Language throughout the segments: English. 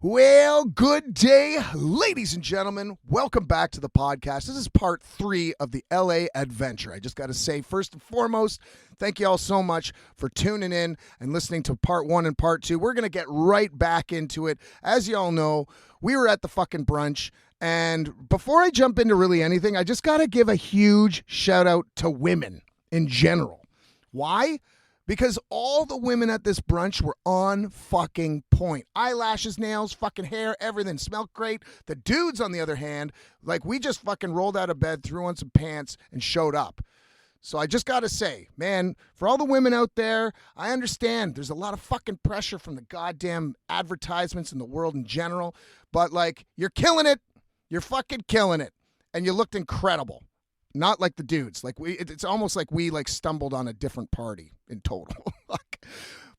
Well, good day, ladies and gentlemen. Welcome back to the podcast. This is part 3 of the LA adventure. I just got to say, first and foremost, thank you all so much for tuning in and listening to part 1 and part 2. We're going to get right back into it. As you all know, we were at the fucking brunch. And before I jump into really anything, I just got to give a huge shout out to women in general. Why? Because all the women at this brunch were on fucking point. Eyelashes, nails, fucking hair, everything smelled great. The dudes, on the other hand, like we just fucking rolled out of bed, threw on some pants, and showed up. So I just got to say, man, for all the women out there, I understand there's a lot of fucking pressure from the goddamn advertisements in the world in general. But like, you're killing it. You're fucking killing it. And you looked incredible. Not like the dudes. Like it's almost like we like stumbled on a different party in total.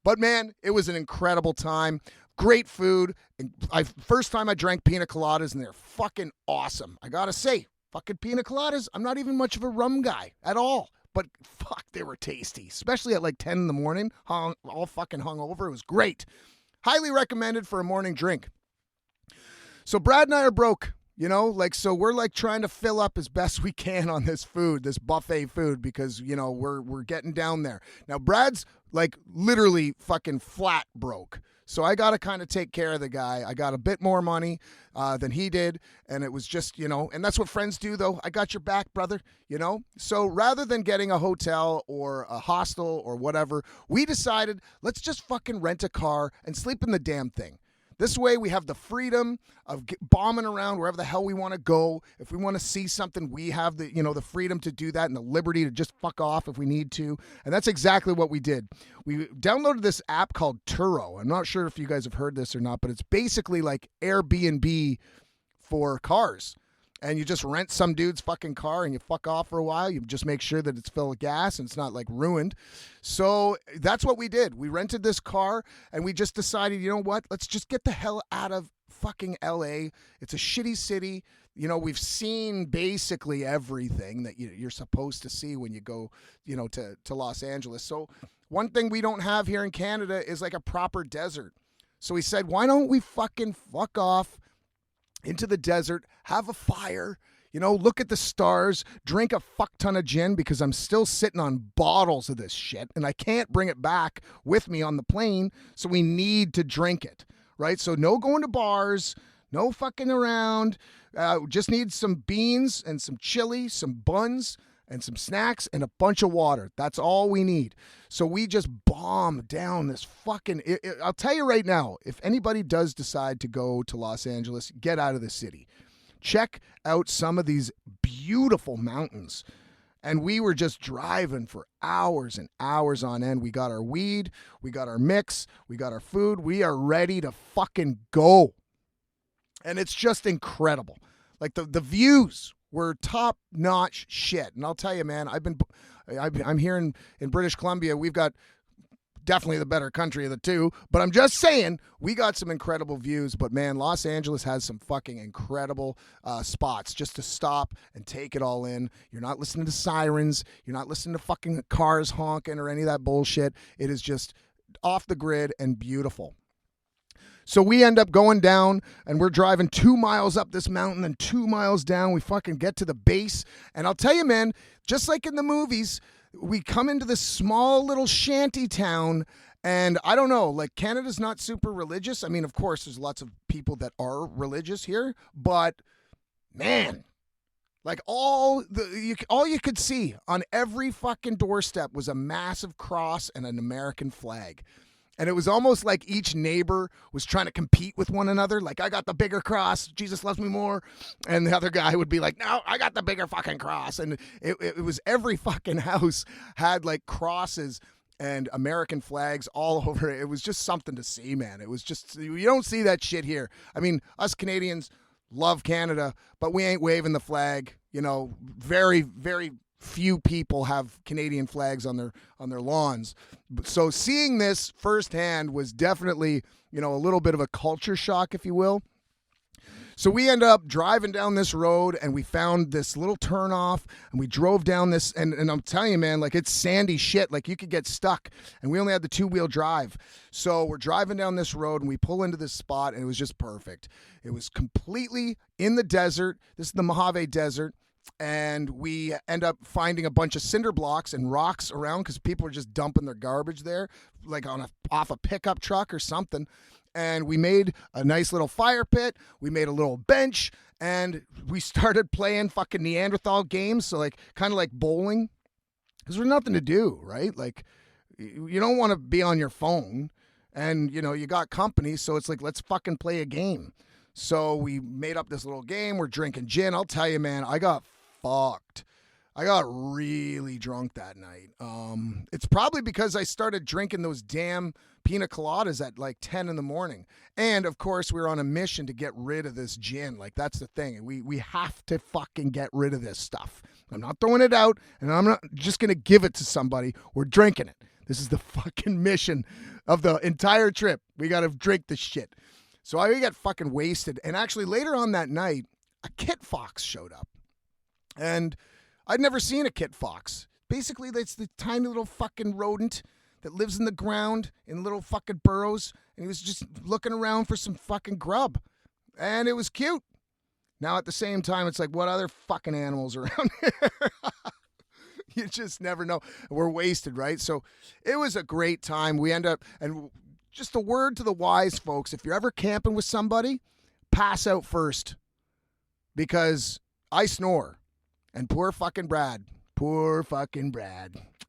But man, it was an incredible time. Great food. And first time I drank pina coladas, and they're fucking awesome. I gotta say, fucking pina coladas. I'm not even much of a rum guy at all. But fuck, they were tasty. Especially at like 10 in the morning. All fucking hungover. It was great. Highly recommended for a morning drink. So Brad and I are broke. You know, like, so we're like trying to fill up as best we can on this food, this buffet food, because, you know, we're getting down there. Now, Brad's like literally fucking flat broke. So I got to kind of take care of the guy. I got a bit more money than he did. And it was just, you know, and that's what friends do, though. I got your back, brother, you know. So rather than getting a hotel or a hostel or whatever, we decided let's just fucking rent a car and sleep in the damn thing. This way we have the freedom of bombing around wherever the hell we want to go. If we want to see something, we have the, you know, the freedom to do that and the liberty to just fuck off if we need to. And that's exactly what we did. We downloaded this app called Turo. I'm not sure if you guys have heard this or not, but it's basically like Airbnb for cars. And you just rent some dude's fucking car and you fuck off for a while. You just make sure that it's filled with gas and it's not like ruined. So that's what we did. We rented this car and we just decided, you know what? Let's just get the hell out of fucking LA. It's a shitty city. You know, we've seen basically everything that you're supposed to see when you go, you know, to Los Angeles. So one thing we don't have here in Canada is like a proper desert. So we said, why don't we fucking fuck off into the desert, have a fire, you know, look at the stars, drink a fuck ton of gin, because I'm still sitting on bottles of this shit and I can't bring it back with me on the plane. So we need to drink it, right? So no going to bars, no fucking around. Just need some beans and some chili, some buns and some snacks and a bunch of water. That's all we need. So we just bomb down this fucking... I'll tell you right now, if anybody does decide to go to Los Angeles, get out of the city. Check out some of these beautiful mountains. And we were just driving for hours and hours on end. We got our weed, we got our mix, we got our food. We are ready to fucking go. And it's just incredible. Like the views were top-notch shit. And I'll tell you, man, I'm here in British Columbia. We've got definitely the better country of the two. But I'm just saying, we got some incredible views. But, man, Los Angeles has some fucking incredible spots just to stop and take it all in. You're not listening to sirens. You're not listening to fucking cars honking or any of that bullshit. It is just off the grid and beautiful. So we end up going down and we're driving 2 miles up this mountain and 2 miles down. We fucking get to the base. And I'll tell you, man, just like in the movies, we come into this small little shanty town. And I don't know, like Canada's not super religious. I mean, of course, there's lots of people that are religious here. But, man, like all you could see on every fucking doorstep was a massive cross and an American flag. And it was almost like each neighbor was trying to compete with one another. Like, I got the bigger cross. Jesus loves me more. And the other guy would be like, no, I got the bigger fucking cross. And it was every fucking house had like crosses and American flags all over it. It was just something to see, man. It was just, you don't see that shit here. I mean, us Canadians love Canada, but we ain't waving the flag. You know, very, very few people have Canadian flags on their lawns. So seeing this firsthand was definitely, you know, a little bit of a culture shock, if you will. So we end up driving down this road, and we found this little turnoff, and we drove down this, and I'm telling you, man, like, it's sandy shit. Like, you could get stuck, and we only had the 2-wheel drive. So we're driving down this road, and we pull into this spot, and it was just perfect. It was completely in the desert. This is the Mojave Desert. And we end up finding a bunch of cinder blocks and rocks around because people are just dumping their garbage there, like off a pickup truck or something. And we made a nice little fire pit. We made a little bench, and we started playing fucking Neanderthal games. So, like, kind of like bowling, because there's nothing to do, right? Like, you don't want to be on your phone, and, you know, you got company. So it's like, let's fucking play a game. So we made up this little game. We're drinking gin. I'll tell you, man, I got fucked. I got really drunk that night. It's probably because I started drinking those damn pina coladas at like 10 in the morning. And, of course, we were on a mission to get rid of this gin. Like, that's the thing. We have to fucking get rid of this stuff. I'm not throwing it out, and I'm not just going to give it to somebody. We're drinking it. This is the fucking mission of the entire trip. We got to drink this shit. So I got fucking wasted. And actually, later on that night, a kit fox showed up. And I'd never seen a kit fox. Basically, it's the tiny little fucking rodent that lives in the ground in little fucking burrows. And he was just looking around for some fucking grub. And it was cute. Now, at the same time, it's like, what other fucking animals are around here? You just never know. We're wasted, right? So it was a great time. We end up, and just a word to the wise folks, if you're ever camping with somebody, pass out first. Because I snore. And poor fucking Brad,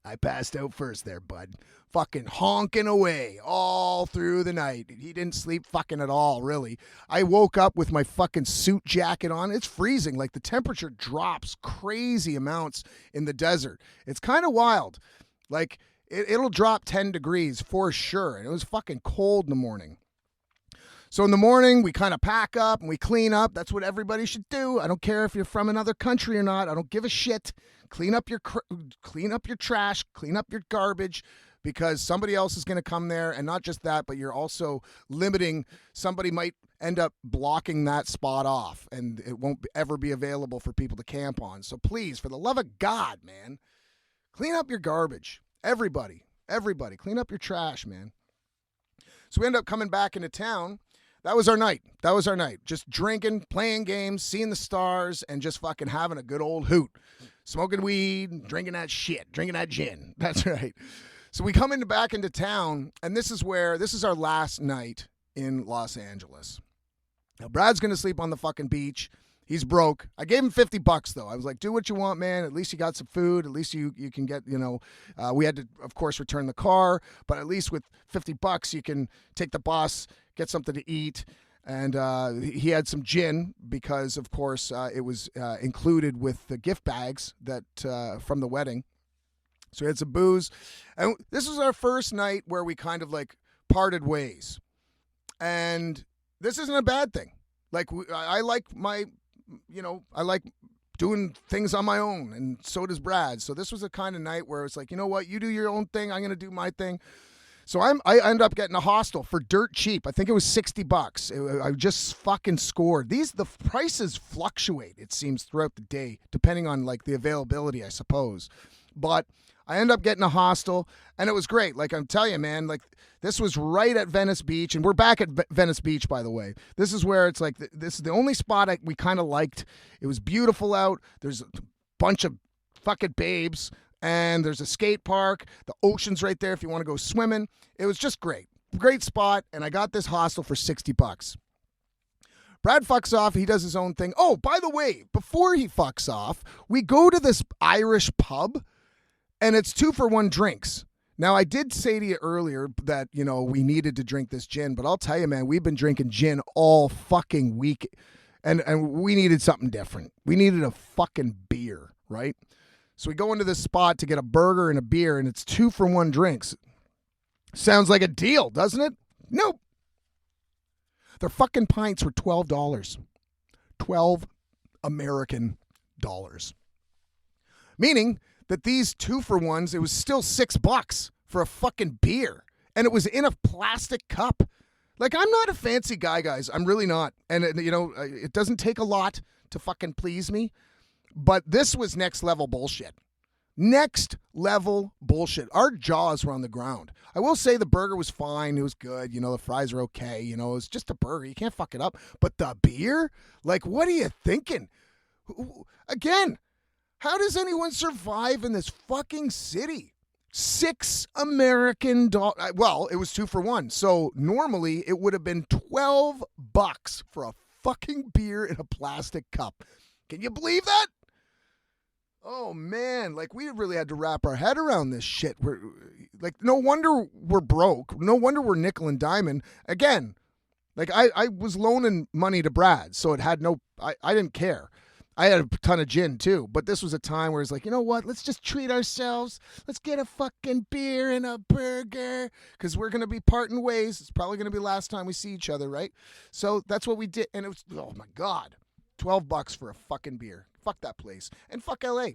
I passed out first there, bud. Fucking honking away all through the night. He didn't sleep fucking at all, really. I woke up with my fucking suit jacket on. It's freezing. Like, the temperature drops crazy amounts in the desert. It's kind of wild. Like, it'll drop 10 degrees for sure. And it was fucking cold in the morning. So in the morning, we kind of pack up and we clean up. That's what everybody should do. I don't care if you're from another country or not. I don't give a shit. Clean up your trash, clean up your garbage, because somebody else is going to come there. And not just that, but you're also limiting. Somebody might end up blocking that spot off, and it won't ever be available for people to camp on. So please, for the love of God, man, clean up your garbage. Everybody, clean up your trash, man. So we end up coming back into town. That was our night. Just drinking, playing games, seeing the stars, and just fucking having a good old hoot. Smoking weed, drinking that shit, drinking that gin. That's right. So we come back into town, and this is our last night in Los Angeles. Now, Brad's going to sleep on the fucking beach. He's broke. I gave him $50 though. I was like, do what you want, man. At least you got some food. At least you can get, we had to, of course, return the car, but at least with $50, you can take the bus, get something to eat. And he had some gin because, of course, it was included with the gift bags that from the wedding. So we had some booze. And this was our first night where we kind of like parted ways. And this isn't a bad thing. Like, I like I like doing things on my own, and so does Brad. So this was a kind of night where it's like, you know what, you do your own thing, I'm going to do my thing. So I ended up getting a hostel for dirt cheap. I think it was $60. I just fucking scored. The prices fluctuate, it seems, throughout the day, depending on like the availability, I suppose. But I ended up getting a hostel, and it was great. Like, I'm telling you, man, like, this was right at Venice Beach, and we're back at Venice Beach, by the way. This is where it's like, this is the only spot we kind of liked. It was beautiful out. There's a bunch of fucking babes, and there's a skate park. The ocean's right there if you want to go swimming. It was just great. Great spot, and I got this hostel for $60. Brad fucks off. He does his own thing. Oh, by the way, before he fucks off, we go to this Irish pub, and it's 2-for-1 drinks. Now, I did say to you earlier that, we needed to drink this gin, but I'll tell you, man, we've been drinking gin all fucking week, and we needed something different. We needed a fucking beer, right? So we go into this spot to get a burger and a beer, and it's 2-for-1 drinks. Sounds like a deal, doesn't it? Nope. Their fucking pints were $12. 12 American dollars. Meaning that these 2-for-1s, it was still $6 for a fucking beer. And it was in a plastic cup. Like, I'm not a fancy guy, guys. I'm really not. And, it doesn't take a lot to fucking please me. But this was next level bullshit. Next level bullshit. Our jaws were on the ground. I will say the burger was fine. It was good. The fries are okay. It was just a burger. You can't fuck it up. But the beer? Like, what are you thinking? Again, how does anyone survive in this fucking city? $6 American. Well, it was 2 for 1. So normally it would have been $12 for a fucking beer in a plastic cup. Can you believe that? Oh man, like we really had to wrap our head around this shit. We're like, no wonder we're broke. No wonder we're nickel and diamond. Again, like I was loaning money to Brad, so it had I didn't care. I had a ton of gin too, but this was a time where it's like, you know what? Let's just treat ourselves. Let's get a fucking beer and a burger because we're going to be parting ways. It's probably going to be the last time we see each other, right? So that's what we did. And it was, oh my God, $12 for a fucking beer. Fuck that place. And fuck LA.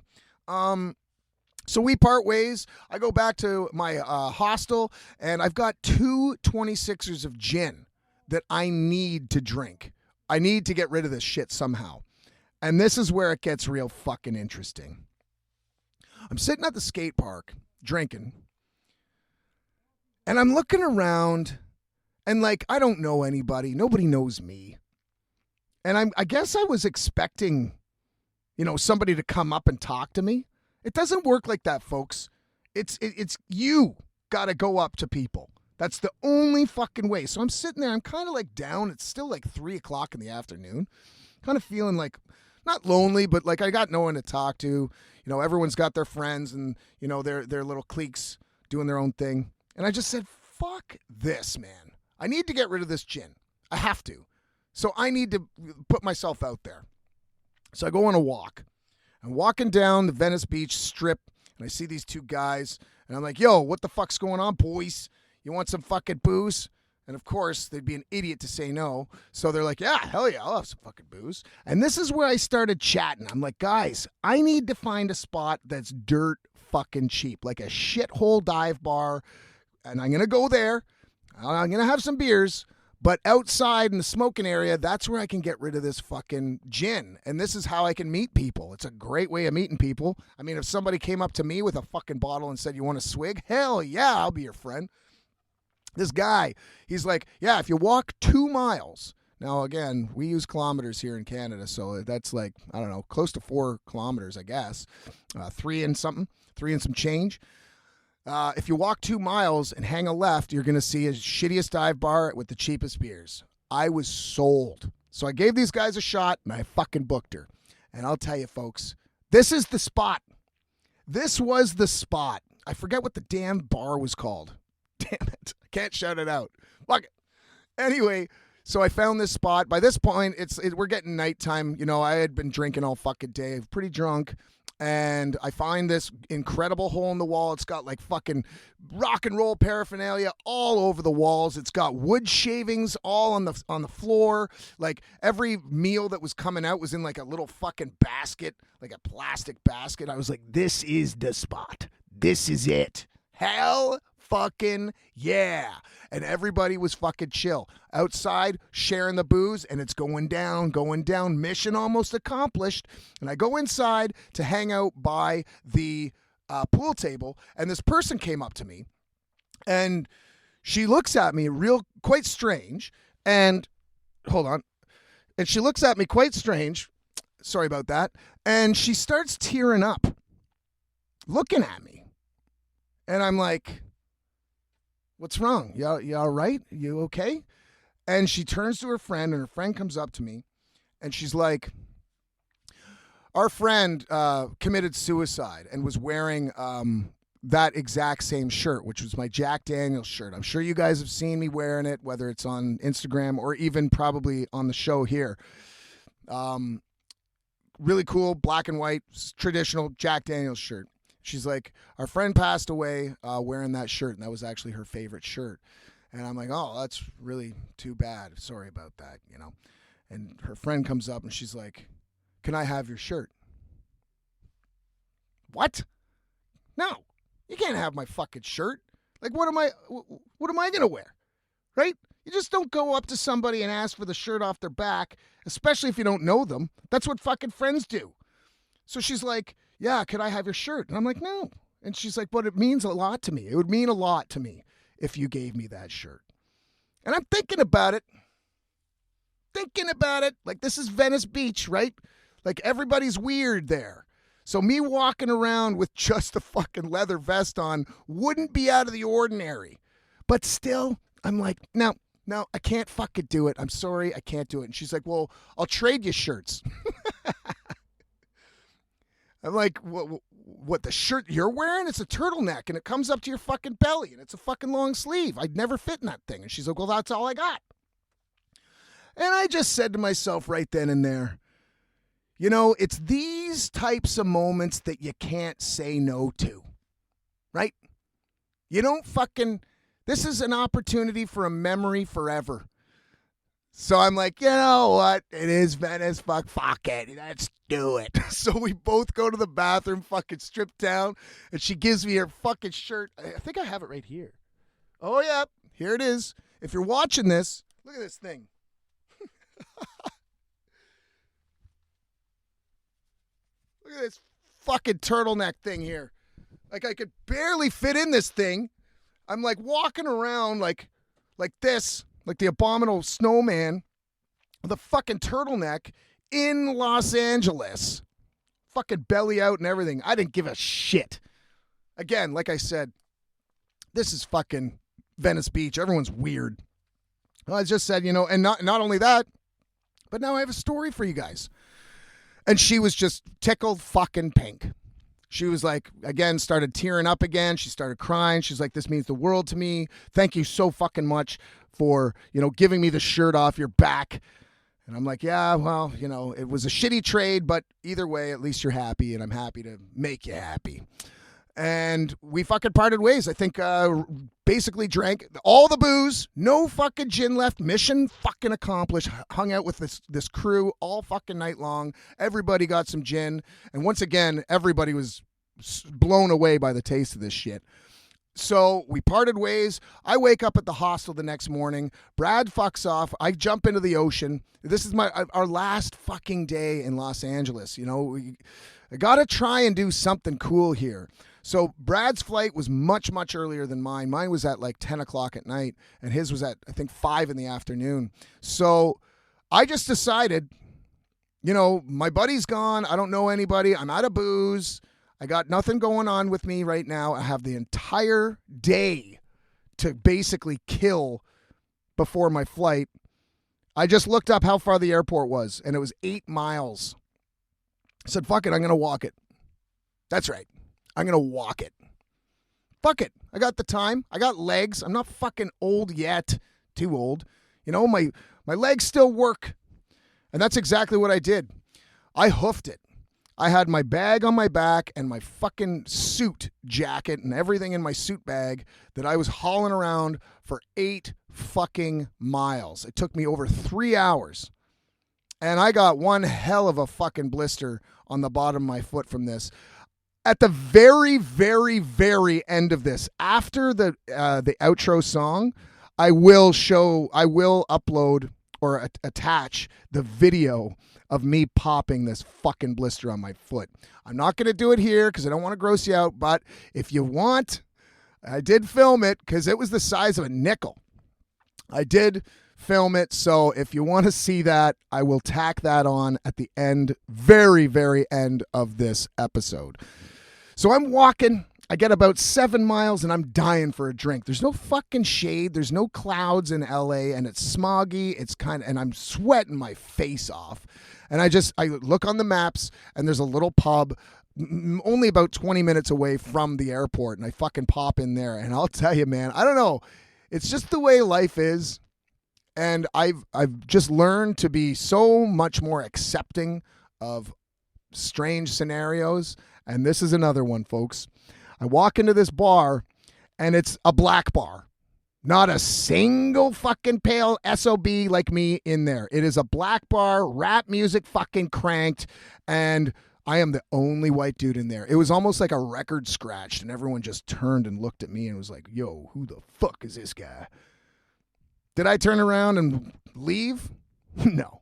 So we part ways. I go back to my hostel, and I've got 2 26ers of gin that I need to drink. I need to get rid of this shit somehow. And this is where it gets real fucking interesting. I'm sitting at the skate park drinking, and I'm looking around, and like, I don't know anybody. Nobody knows me. And I guess I was expecting, somebody to come up and talk to me. It doesn't work like that, folks. It's you got to go up to people. That's the only fucking way. So I'm sitting there. I'm kind of like down. It's still like 3 o'clock in the afternoon. Kind of feeling like, not lonely, but like I got no one to talk to. Everyone's got their friends and, their little cliques doing their own thing. And I just said, fuck this, man. I need to get rid of this gin. I have to. So I need to put myself out there. So I go on a walk. I'm walking down the Venice Beach Strip, and I see these 2 guys, and I'm like, yo, what the fuck's going on, boys? You want some fucking booze? And of course, they'd be an idiot to say no. So they're like, yeah, hell yeah, I'll have some fucking booze. And this is where I started chatting. I'm like, guys, I need to find a spot that's dirt fucking cheap, like a shithole dive bar. And I'm going to go there. I'm going to have some beers. But outside in the smoking area, that's where I can get rid of this fucking gin. And this is how I can meet people. It's a great way of meeting people. I mean, if somebody came up to me with a fucking bottle and said, you want a swig? Hell yeah, I'll be your friend. This guy, he's like, yeah, if you walk 2 miles. Now, again, we use kilometers here in Canada, so that's like, I don't know, close to 4 kilometers, I guess. 3 and some change. If you walk 2 miles and hang a left, you're going to see a shittiest dive bar with the cheapest beers. I was sold. So I gave these guys a shot, and I fucking booked her. And I'll tell you, folks, this is the spot. This was the spot. I forget what the damn bar was called. Damn it. I can't shout it out. Fuck it. Anyway, so I found this spot. By this point, we're getting nighttime. I had been drinking all fucking day. Pretty drunk. And I find this incredible hole in the wall. It's got like fucking rock and roll paraphernalia all over the walls. It's got wood shavings all on the floor. Like every meal that was coming out was in like a little fucking basket, like a plastic basket. I was like, this is the spot. This is it. Hell fucking yeah. And everybody was fucking chill. Outside, sharing the booze, and it's going down. Mission almost accomplished. And I go inside to hang out by the pool table, and this person came up to me, and she looks at me quite strange, and hold on. And she looks at me quite strange. Sorry about that. And she starts tearing up, looking at me. And I'm like, what's wrong? You all right? You okay? And she turns to her friend, and her friend comes up to me, and she's like, our friend committed suicide and was wearing that exact same shirt, which was my Jack Daniels shirt. I'm sure you guys have seen me wearing it, whether it's on Instagram or even probably on the show here. Really cool, black and white, traditional Jack Daniels shirt. She's like, our friend passed away wearing that shirt, and that was actually her favorite shirt. And I'm like, oh, that's really too bad. Sorry about that, And her friend comes up, and she's like, can I have your shirt? What? No, you can't have my fucking shirt. Like, what am I going to wear? Right? You just don't go up to somebody and ask for the shirt off their back, especially if you don't know them. That's what fucking friends do. So she's like, yeah, could I have your shirt? And I'm like, no. And she's like, but it means a lot to me. It would mean a lot to me if you gave me that shirt. And I'm thinking about it. Like, this is Venice Beach, right? Like, everybody's weird there. So me walking around with just a fucking leather vest on wouldn't be out of the ordinary. But still, I'm like, no, I can't fucking do it. I'm sorry, I can't do it. And she's like, well, I'll trade you shirts. I'm like, what, the shirt you're wearing? It's a turtleneck, and it comes up to your fucking belly, and it's a fucking long sleeve. I'd never fit in that thing. And she's like, well, that's all I got. And I just said to myself right then and there, you know, it's these types of moments that you can't say no to, right? You don't fucking, this is an opportunity for a memory forever. So I'm like, you know what? It is Venice. Fuck it. Let's do it. So we both go to the bathroom, fucking strip down, and she gives me her fucking shirt. I think I have it right here. Oh, yeah. Here it is. If you're watching this, look at this thing. Look at this fucking turtleneck thing here. Like, I could barely fit in this thing. I'm like walking around like this, like the abominable snowman with a fucking turtleneck in Los Angeles. Fucking belly out and everything. I didn't give a shit. Again, like I said, this is fucking Venice Beach. Everyone's weird. Well, I just said, you know, and not only that, but now I have a story for you guys. And she was just tickled fucking pink. She was like, again, started tearing up again. She started crying. She's like, this means the world to me. Thank you so fucking much for, you know, giving me the shirt off your back. And I'm like, yeah, well, you know, it was a shitty trade, but either way, at least you're happy, and I'm happy to make you happy. And we fucking parted ways. I think basically drank all the booze, no fucking gin left, mission fucking accomplished. Hung out with this crew all fucking night long. Everybody got some gin. And once again, everybody was blown away by the taste of this shit. So we parted ways. I wake up at the hostel the next morning. Brad fucks off. I jump into the ocean. This is our last fucking day in Los Angeles. You know, I got to try and do something cool here. So Brad's flight was much, much earlier than mine. Mine was at like 10 o'clock at night, and his was at, I think, 5 in the afternoon. So I just decided, you know, my buddy's gone. I don't know anybody. I'm out of booze. I got nothing going on with me right now. I have the entire day to basically kill before my flight. I just looked up how far the airport was, and it was 8 miles. I said, fuck it, I'm going to walk it. That's right. I'm going to walk it. Fuck it. I got the time. I got legs. I'm not fucking old yet. Too old. You know, my legs still work. And that's exactly what I did. I hoofed it. I had my bag on my back and my fucking suit jacket and everything in my suit bag that I was hauling around for 8 fucking miles. It took me over 3 hours. And I got one hell of a fucking blister on the bottom of my foot from this. At the very, very, very end of this, after the outro song, I will upload or attach the video of me popping this fucking blister on my foot. I'm not going to do it here because I don't want to gross you out, but if you want, I did film it because it was the size of a nickel. I did film it, so if you want to see that, I will tack that on at the end, very, very end of this episode. So I'm walking, I get about 7 miles and I'm dying for a drink. There's no fucking shade. There's no clouds in LA and it's smoggy. And I'm sweating my face off. And I look on the maps and there's a little pub only about 20 minutes away from the airport. And I fucking pop in there. And I'll tell you, man, I don't know. It's just the way life is. And I've just learned to be so much more accepting of strange scenarios. And this is another one, folks. I walk into this bar, and it's a black bar. Not a single fucking pale SOB like me in there. It is a black bar, rap music fucking cranked, and I am the only white dude in there. It was almost like a record scratched, and everyone just turned and looked at me and was like, yo, who the fuck is this guy? Did I turn around and leave? No.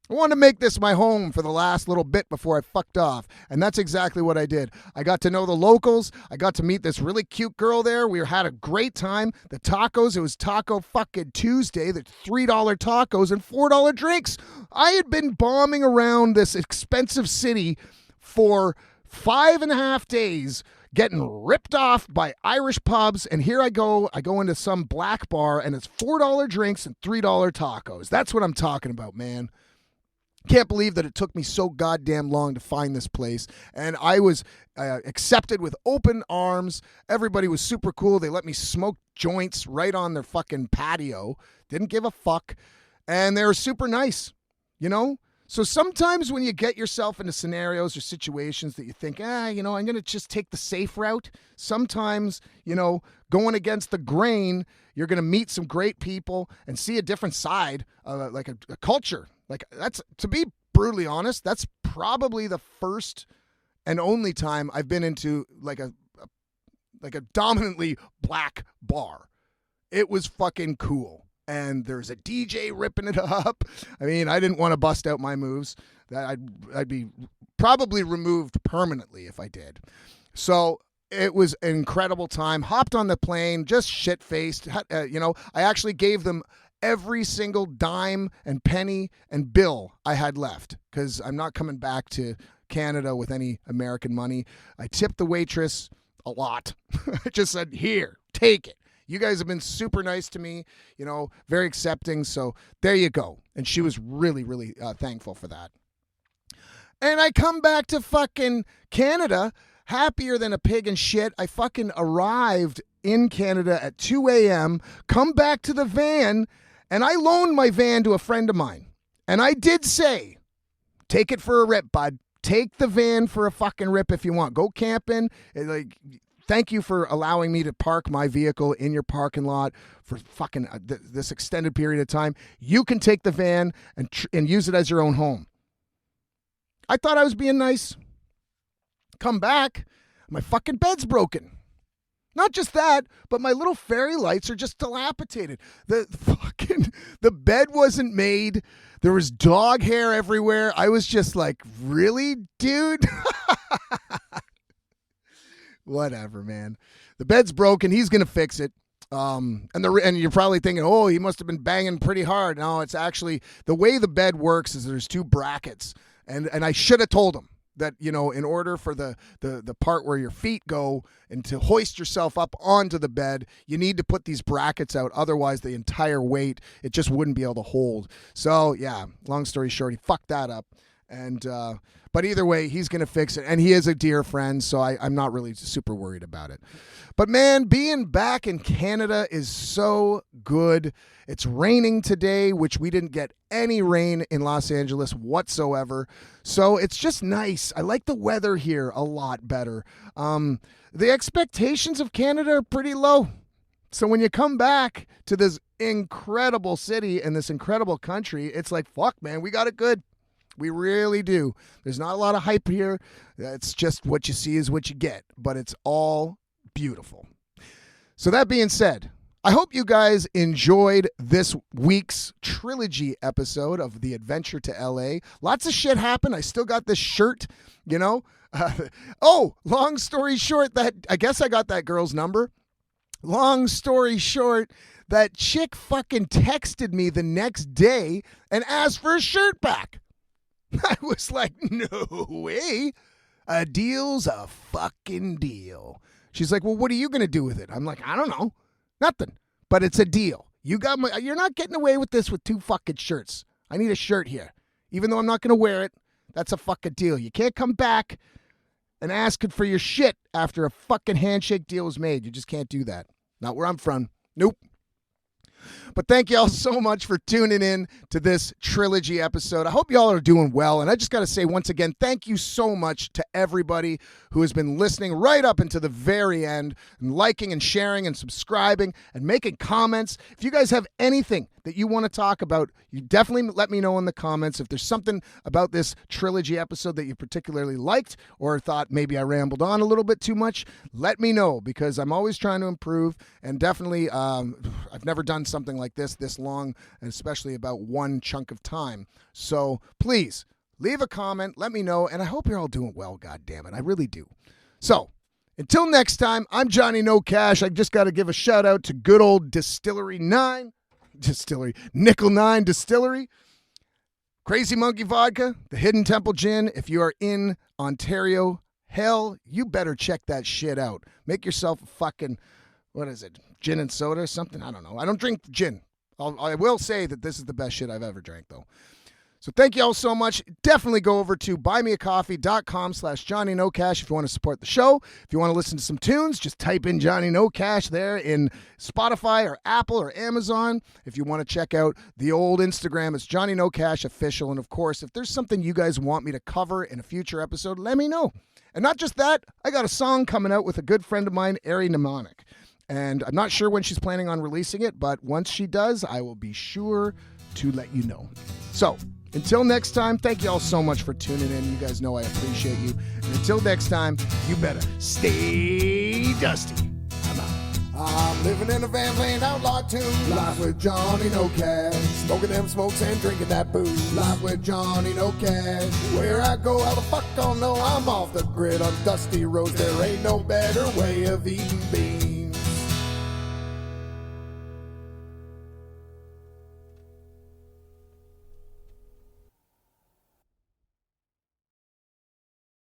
I wanted to make this my home for the last little bit before I fucked off. And that's exactly what I did. I got to know the locals. I got to meet this really cute girl there. We had a great time. The tacos, it was Taco fucking Tuesday. The $3 tacos and $4 drinks. I had been bombing around this expensive city for 5.5 days, getting ripped off by Irish pubs, and here I go into some black bar, and it's $4 drinks and $3 tacos. That's what I'm talking about, man. Can't believe that it took me so goddamn long to find this place, and I was accepted with open arms. Everybody was super cool. They let me smoke joints right on their fucking patio. Didn't give a fuck, and they were super nice, you know? So sometimes when you get yourself into scenarios or situations that you think, I'm going to just take the safe route. Sometimes, going against the grain, you're going to meet some great people and see a different side, like a culture. Like, that's, to be brutally honest, that's probably the first and only time I've been into like a dominantly black bar. It was fucking cool. And there's a DJ ripping it up. I mean, I didn't want to bust out my moves. That I'd be probably removed permanently if I did. So it was an incredible time. Hopped on the plane, just shit-faced. I actually gave them every single dime and penny and bill I had left because I'm not coming back to Canada with any American money. I tipped the waitress a lot. I just said, here, take it. You guys have been super nice to me, very accepting. So there you go. And she was really, really thankful for that. And I come back to fucking Canada happier than a pig in shit. I fucking arrived in Canada at 2 a.m., come back to the van, and I loaned my van to a friend of mine. And I did say, take it for a rip, bud. Take the van for a fucking rip if you want. Go camping. Thank you for allowing me to park my vehicle in your parking lot for fucking this extended period of time. You can take the van and use it as your own home. I thought I was being nice. Come back, my fucking bed's broken. Not just that, but my little fairy lights are just dilapidated. The bed wasn't made. There was dog hair everywhere. I was just like, really, dude? Whatever, man. The bed's broken. He's going to fix it. And you're probably thinking, oh, he must have been banging pretty hard. No, it's actually the way the bed works is there's two brackets. And I should have told him that, in order for the part where your feet go and to hoist yourself up onto the bed, you need to put these brackets out. Otherwise, the entire weight, it just wouldn't be able to hold. So, yeah, long story short, he fucked that up. And but either way, he's going to fix it. And he is a dear friend, so I'm not really super worried about it. But, man, being back in Canada is so good. It's raining today, which we didn't get any rain in Los Angeles whatsoever. So it's just nice. I like the weather here a lot better. The expectations of Canada are pretty low. So when you come back to this incredible city and this incredible country, it's like, fuck, man, we got it good. We really do. There's not a lot of hype here. It's just what you see is what you get. But it's all beautiful. So that being said, I hope you guys enjoyed this week's trilogy episode of The Adventure to LA. Lots of shit happened. I still got this shirt, long story short, I guess I got that girl's number. Long story short, that chick fucking texted me the next day and asked for a shirt back. I was like, no way. A deal's a fucking deal. She's like, well, what are you going to do with it? I'm like, I don't know. Nothing. But it's a deal. You're not getting away with this with 2 fucking shirts. I need a shirt here. Even though I'm not going to wear it, that's a fucking deal. You can't come back and ask for your shit after a fucking handshake deal was made. You just can't do that. Not where I'm from. Nope. But thank y'all so much for tuning in to this trilogy episode. I hope y'all are doing well. And I just got to say once again, thank you so much to everybody who has been listening right up until the very end and liking and sharing and subscribing and making comments. If you guys have anything that you want to talk about, you definitely let me know in the comments. If there's something about this trilogy episode that you particularly liked or thought maybe I rambled on a little bit too much, let me know, because I'm always trying to improve. And definitely, I've never done something like this long, and especially about one chunk of time. So please leave a comment, let me know, and I hope you're all doing well, God damn it. I really do. So until next time, I'm Johnny No Cash. I just got to give a shout out to good old Nickel 9 Distillery, Crazy Monkey Vodka, the Hidden Temple Gin. If you are in Ontario, hell, you better check that shit out. Make yourself a fucking, what is it, gin and soda or something? I don't know. I don't drink gin. I will say that this is the best shit I've ever drank, though. So thank you all so much. Definitely go over to buymeacoffee.com/JohnnyNoCash if you want to support the show. If you want to listen to some tunes, just type in Johnny No Cash there in Spotify or Apple or Amazon. If you want to check out the old Instagram, it's Johnny No Cash Official. And of course, if there's something you guys want me to cover in a future episode, let me know. And not just that, I got a song coming out with a good friend of mine, Ari Mnemonic. And I'm not sure when she's planning on releasing it, but once she does, I will be sure to let you know. So until next time, thank you all so much for tuning in. You guys know I appreciate you. And until next time, you better stay dusty. I'm out. I'm living in a van playing outlaw tunes. Life with Johnny No Cash. Smoking them smokes and drinking that booze. Life with Johnny No Cash. Where I go, how the fuck I'll know I'm off the grid on dusty roads. There ain't no better way of eating beans.